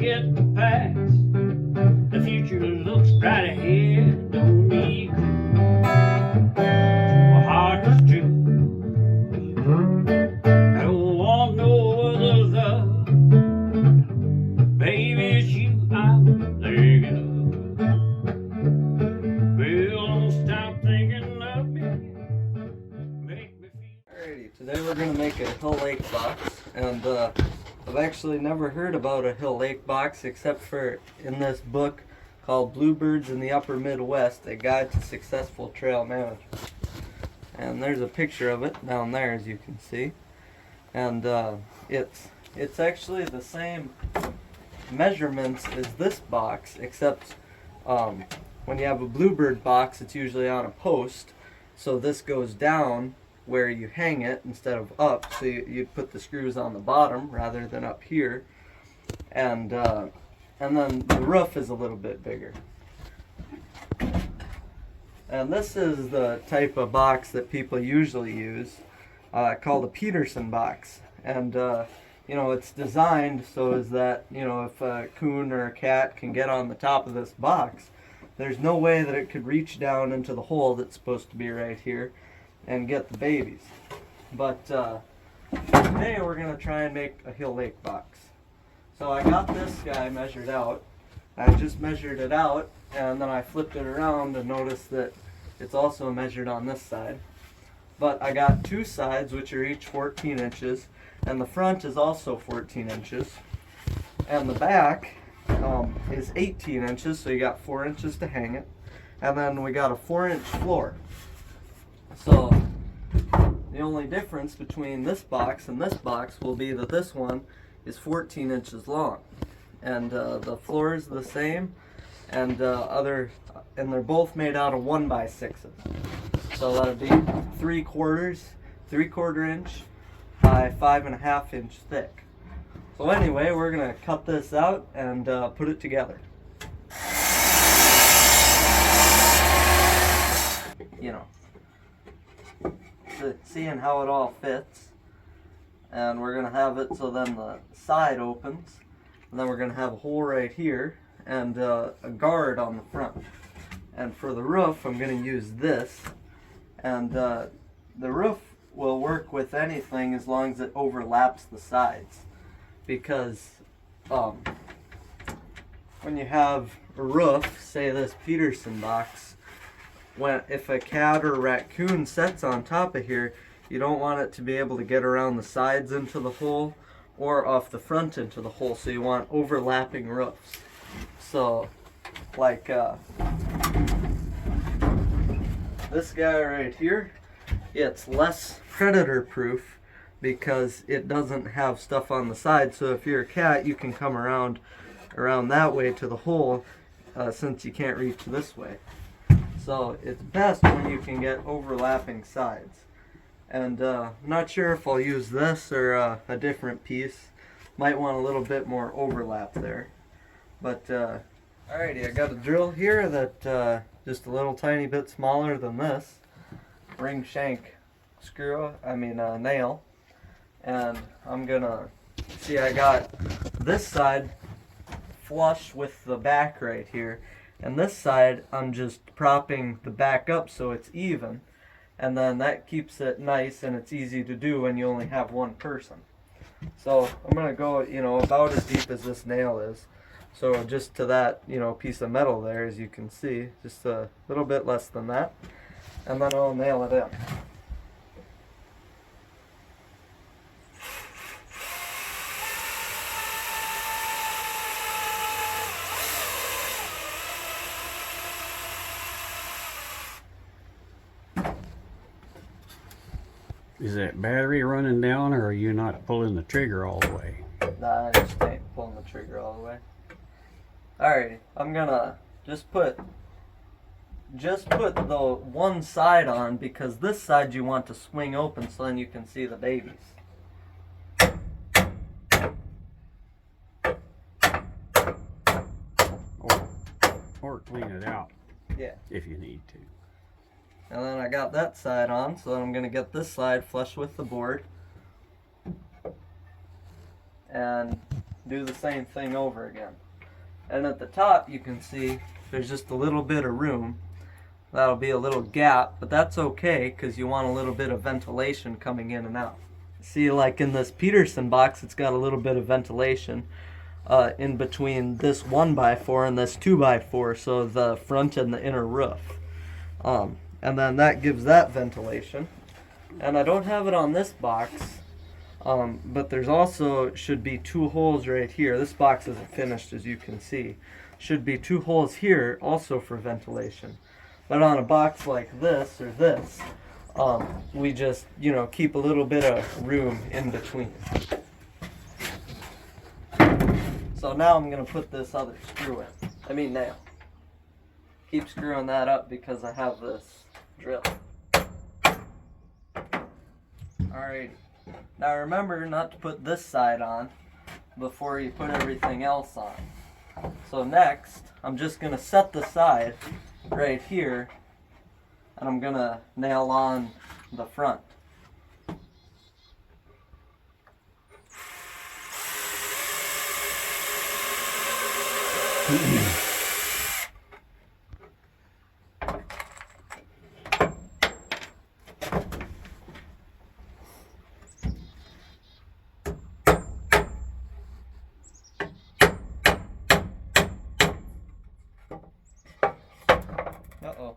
forget the past. The future looks right ahead. Don't be cruel. My heart was true. I don't want no other love. Baby, it's you I'm thinking of. Well, don't stop thinking of me. Make me feel. Alrighty, today we're going to make a Hill Lake box, and I've actually never heard about a Hill Lake box except for in this book called Bluebirds in the Upper Midwest, A Guide to Successful Trail Management. And there's a picture of it down there, as you can see. And it's actually the same measurements as this box, except when you have a Bluebird box, it's usually on a post, so this goes down where you hang it instead of up, so you'd put the screws on the bottom rather than up here, and then the roof is a little bit bigger. And this is the type of box that people usually use, called a Peterson box. And you know, it's designed so is that, you know, if a coon or a cat can get on the top of this box, there's no way that it could reach down into the hole that's supposed to be right here and get the babies. But today we're going to try and make a Hill Lake box. So I got this guy measured out. I just measured it out, and then I flipped it around and noticed that it's also measured on this side. But I got two sides, which are each 14 inches, and the front is also 14 inches. And the back is 18 inches, so you got 4 inches to hang it. And then we got a 4-inch floor. So the only difference between this box and this box will be that this one is 14 inches long. And the floor is the same, and they're both made out of 1x6s. So that'll be 3/4 inch by 5.5 inch thick. So anyway, we're gonna cut this out and put it together. You know, seeing how it all fits, and we're gonna have it so then the side opens, and then we're gonna have a hole right here and a guard on the front. And for the roof, I'm gonna use this, and the roof will work with anything as long as it overlaps the sides, because when you have a roof, say this Peterson box, if a cat or raccoon sets on top of here, you don't want it to be able to get around the sides into the hole or off the front into the hole, so you want overlapping roofs. So like this guy right here, it's less predator proof because it doesn't have stuff on the side, so if you're a cat you can come around that way to the hole, since you can't reach this way. So it's best when you can get overlapping sides. And I'm not sure if I'll use this or a different piece. Might want a little bit more overlap there. But alrighty, I got a drill here that just a little tiny bit smaller than this ring shank nail, and I'm gonna see, I got this side flush with the back right here, and this side I'm just propping the back up so it's even, and then that keeps it nice and it's easy to do when you only have one person. So I'm gonna go, you know, about as deep as this nail is. So just to that, you know, piece of metal there, as you can see, just a little bit less than that, and then I'll nail it in. Is that battery running down, or are you not pulling the trigger all the way? Nah, I just ain't pulling the trigger all the way. Alrighty, I'm gonna just put the one side on, because this side you want to swing open so then you can see the babies. Or clean it out. Yeah. If you need to. And then I got that side on, so then I'm gonna get this side flush with the board. And do the same thing over again. And at the top you can see there's just a little bit of room. That'll be a little gap, but that's okay because you want a little bit of ventilation coming in and out. See, like in this Peterson box, it's got a little bit of ventilation in between this 1x4 and this 2x4, so the front and the inner roof. And then that gives that ventilation. And I don't have it on this box, but there's also should be 2 holes right here. This box isn't finished, as you can see. Should be 2 holes here also for ventilation. But on a box like this or this, we just, keep a little bit of room in between. So now I'm going to put this other screw in. Nail. Keep screwing that up because I have this drill. Alrighty. Now remember not to put this side on before you put everything else on. So next, I'm just going to set the side right here, and I'm gonna nail on the front. Uh-oh.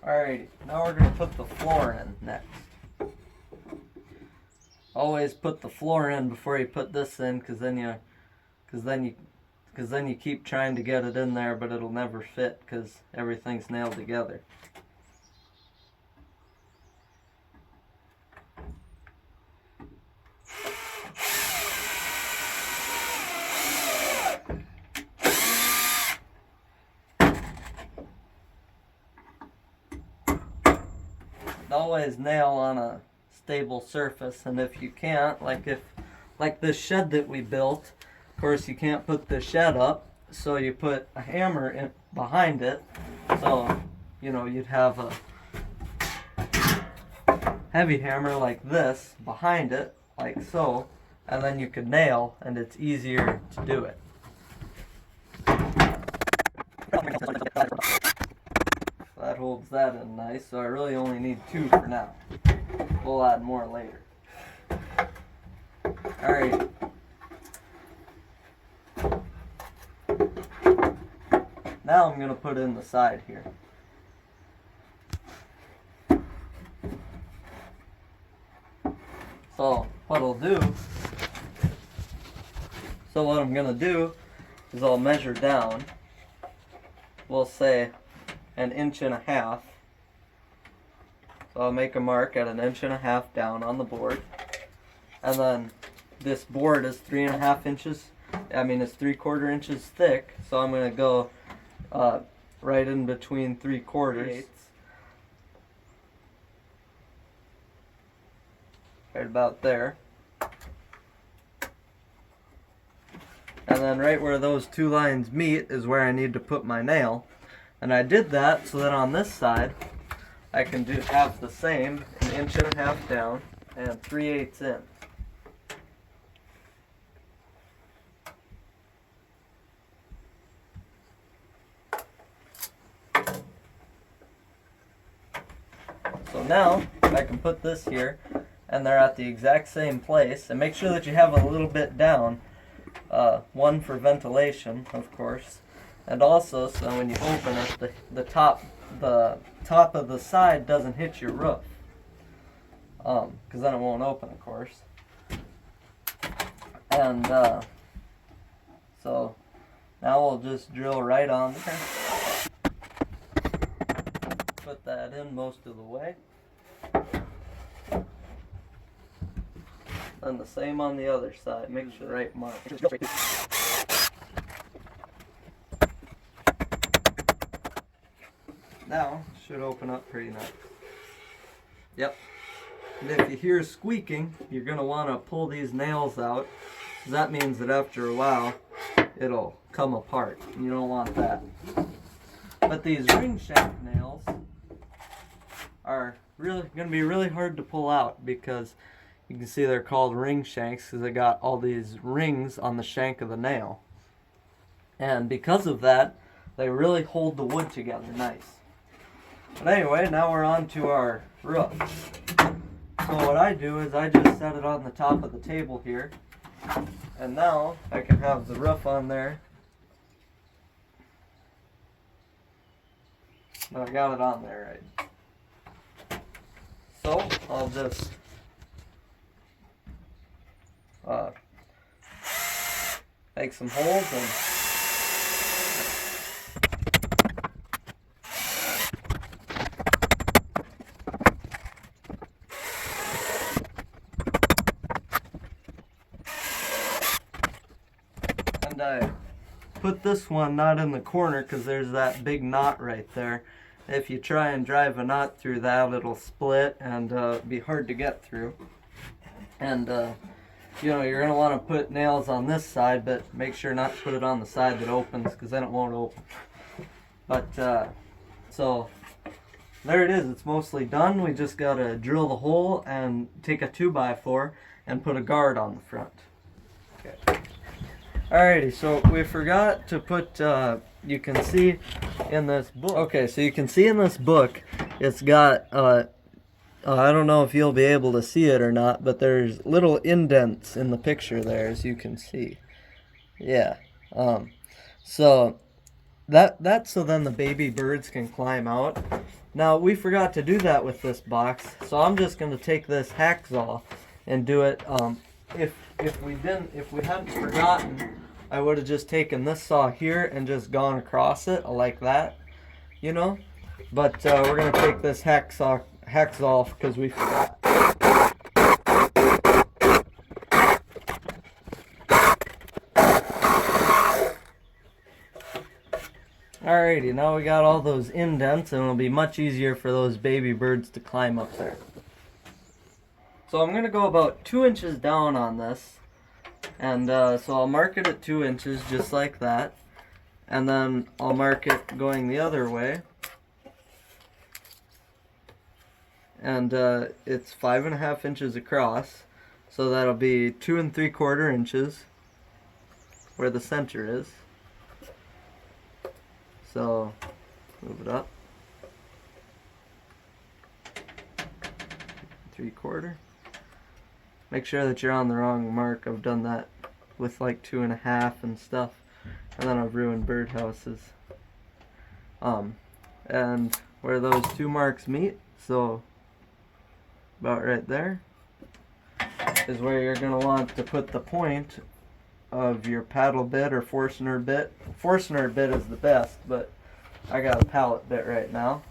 Alrighty, now we're going to put the floor in next. Always put the floor in before you put this in, because then you keep trying to get it in there, but it'll never fit because everything's nailed together. Always nail on a stable surface, and if you can't, like this shed that we built, of course you can't put the shed up, so you put a hammer in behind it, so you'd have a heavy hammer like this behind it, like so, and then you could nail, and it's easier to do it. That holds that in nice, so I really only need 2 for now. We'll add more later. Alright. Now I'm going to put in the side here. So what I'm going to do is I'll measure down. We'll say 1.5 inches. So I'll make a mark at 1.5 inches down on the board. And then this board is 3.5 inches. It's 3/4 inches thick. So I'm going to go right in between 3/4. Right about there. And then right where those 2 lines meet is where I need to put my nail. And I did that so that on this side I can have the same 1.5 inches down and 3/8 in. So now I can put this here, and they're at the exact same place. And make sure that you have a little bit down, one for ventilation, of course, and also so when you open it, the top of the side doesn't hit your roof, because then it won't open, of course. And so now we'll just drill right on there. Put that in most of the way. And the same on the other side. Make sure the right mark. now should open up pretty nice. Yep. And if you hear squeaking, you're going to want to pull these nails out. That means that after a while, it'll come apart. You don't want that. But these ring shank nails are really going to be really hard to pull out because you can see they're called ring shanks because they got all these rings on the shank of the nail. And because of that, they really hold the wood together nice. But anyway, now we're on to our roof. So what I do is I just set it on the top of the table here. And now I can have the roof on there. I got it on there right. So I'll just make some holes and I put this one not in the corner because there's that big knot right there. If you try and drive a knot through that, it'll split and be hard to get through. And you know, you're going to want to put nails on this side, but make sure not to put it on the side that opens because then it won't open. But so there it is. It's mostly done. We just got to drill the hole and take a 2x4 and put a guard on the front. Okay. Alrighty, so we forgot to put, you can see in this book. Okay, so you can see in this book, it's got, I don't know if you'll be able to see it or not, but there's little indents in the picture there, as you can see. Yeah. So that's so then the baby birds can climb out. Now, we forgot to do that with this box, so I'm just going to take this hacksaw and do it. If we hadn't forgotten, I would have just taken this saw here and just gone across it like that, you know. But we're gonna take this hacksaw because we forgot. Alrighty, now we got all those indents, and it'll be much easier for those baby birds to climb up there. So I'm going to go about 2 inches down on this, and so I'll mark it at 2 inches just like that, and then I'll mark it going the other way, and it's 5.5 inches across, so that'll be 2 3/4 inches where the center is. So move it up 3/4. Make sure that you're on the wrong mark. I've done that with like 2.5 and stuff, and then I've ruined birdhouses. And where those two marks meet, so about right there, is where you're going to want to put the point of your paddle bit or Forstner bit. Forstner bit is the best, but I got a pallet bit right now.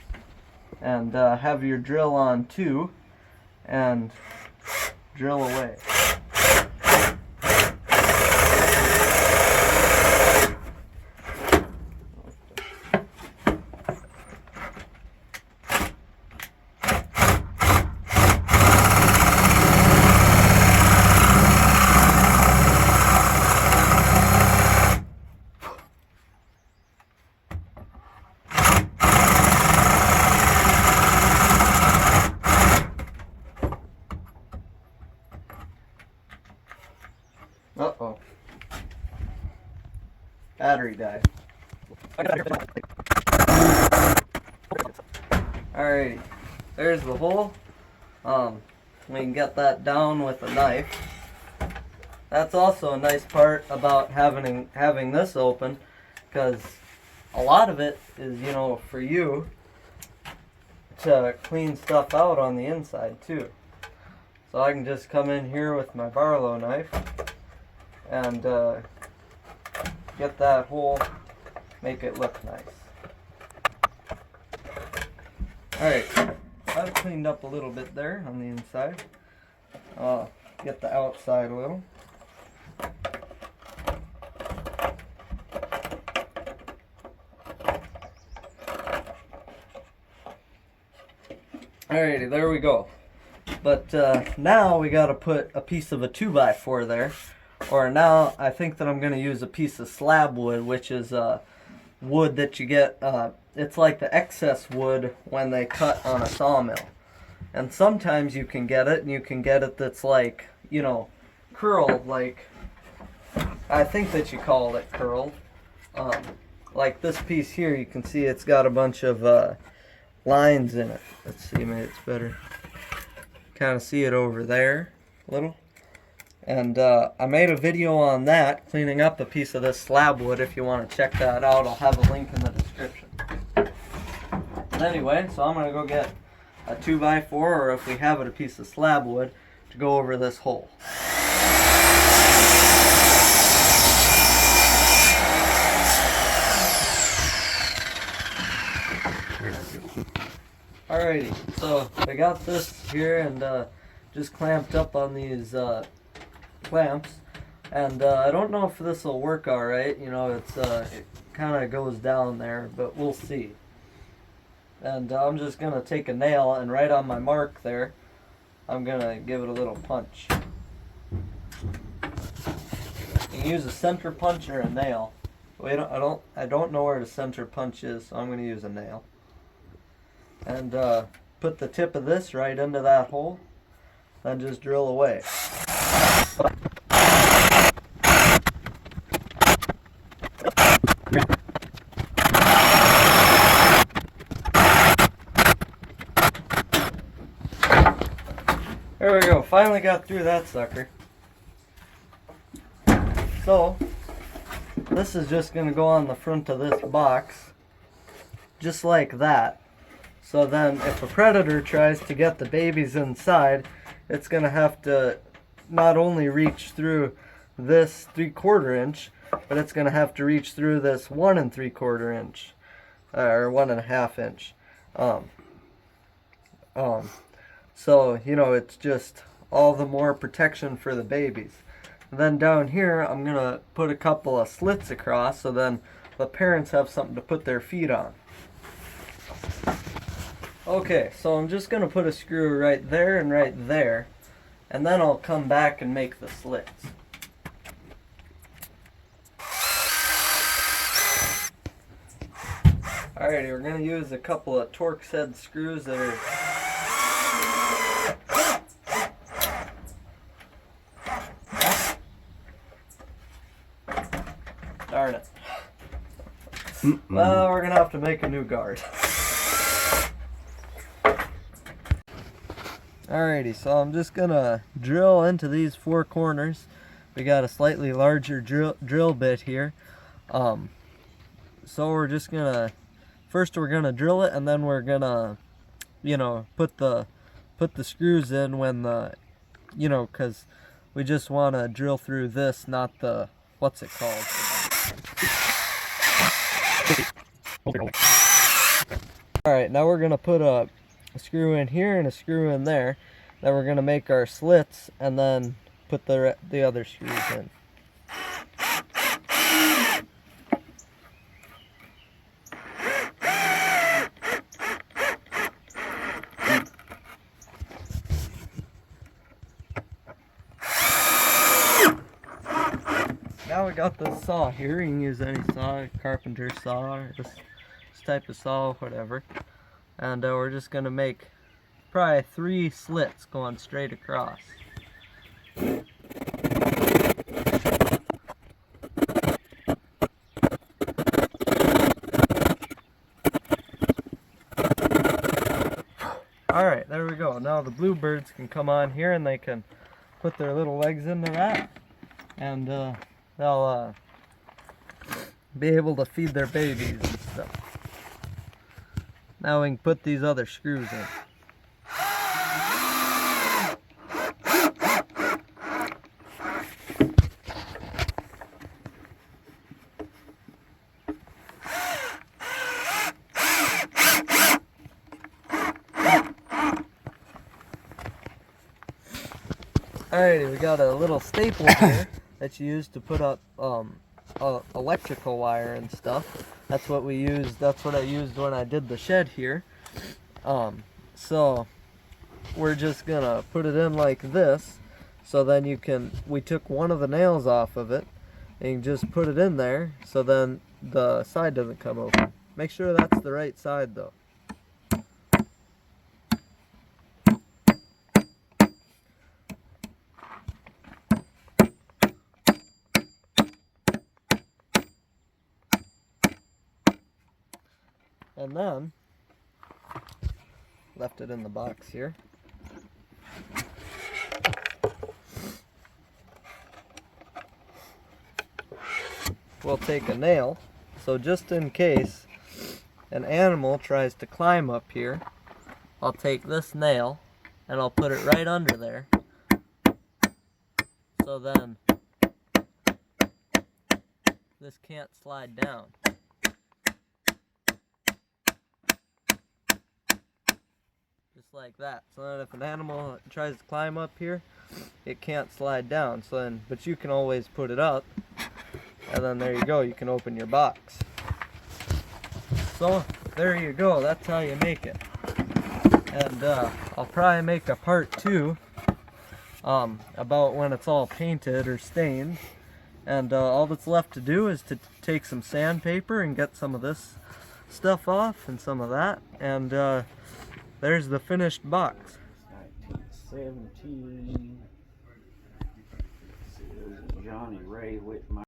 And have your drill on too, and drill away. Uh-oh. Battery died. Alright, there's the hole. We can get that down with a knife. That's also a nice part about having this open, because a lot of it is, you know, for you to clean stuff out on the inside too. So I can just come in here with my Barlow knife and get that hole, make it look nice. Alright, I've cleaned up a little bit there on the inside. Get the outside a little. Alrighty, there we go. But now we got to put a piece of a 2x4 there. Or now I think that I'm going to use a piece of slab wood, which is wood that you get. It's like the excess wood when they cut on a sawmill. And sometimes you can get it, and you can get it that's like, you know, curled, like, I think that you call it curled. Like this piece here, you can see it's got a bunch of lines in it. Let's see, maybe it's better. Kind of see it over there a little. And I made a video on that, cleaning up a piece of this slab wood. If you want to check that out, I'll have a link in the description. But anyway, so I'm going to go get a 2x4, or if we have it, a piece of slab wood to go over this hole. Alrighty, so I got this here and just clamped up on these clamps, and I don't know if this will work alright. You know, it kind of goes down there, but we'll see. And I'm just gonna take a nail, and right on my mark there, I'm gonna give it a little punch. You can use a center punch or a nail. I don't know where the center punch is, so I'm gonna use a nail. And put the tip of this right into that hole, then just drill away. There we go, finally got through that sucker. So, this is just going to go on the front of this box, just like that. So then if a predator tries to get the babies inside, it's going to have to not only reach through this 3/4 inch, but it's going to have to reach through this 1 3/4 inch, or 1.5 inch. So, you know, it's just all the more protection for the babies. And then down here, I'm going to put a couple of slits across, so then the parents have something to put their feet on. Okay, so I'm just going to put a screw right there, and then I'll come back and make the slits. Alrighty, we're going to use a couple of Torx head screws that are... Darn it. Well, we're going to have to make a new guard. Alrighty, so I'm just going to drill into these 4 corners. We got a slightly larger drill bit here. So we're just going to, first we're going to drill it, and then we're going to, you know, put the screws in when the, you know, because we just want to drill through this, not the, what's it called? Alright, now we're going to put a screw in here and a screw in there. Then we're going to make our slits and then put the other screws in. Now we got this saw here. You can use any saw, carpenter saw, or this type of saw, whatever. And we're just going to make probably 3 slits going straight across. Alright, there we go. Now the bluebirds can come on here and they can put their little legs in the rat. And they'll be able to feed their babies and stuff. Now we can put these other screws in. Alrighty, we got a little staple here that you use to put up electrical wire and stuff. That's what we used. That's what I used when I did the shed here. So we're just gonna put it in like this. So then we took one of the nails off of it and you can just put it in there so then the side doesn't come open. Make sure that's the right side though. And then left it in the box here. We'll take a nail, so just in case an animal tries to climb up here, I'll take this nail and I'll put it right under there, so then this can't slide down. Just like that. So then if an animal tries to climb up here, it can't slide down. So then, but you can always put it up. And then there you go, you can open your box. So there you go, that's how you make it. And I'll probably make a part 2 about when it's all painted or stained. And all that's left to do is to take some sandpaper and get some of this stuff off and some of that. And there's the finished box. 1917. Johnny Ray with my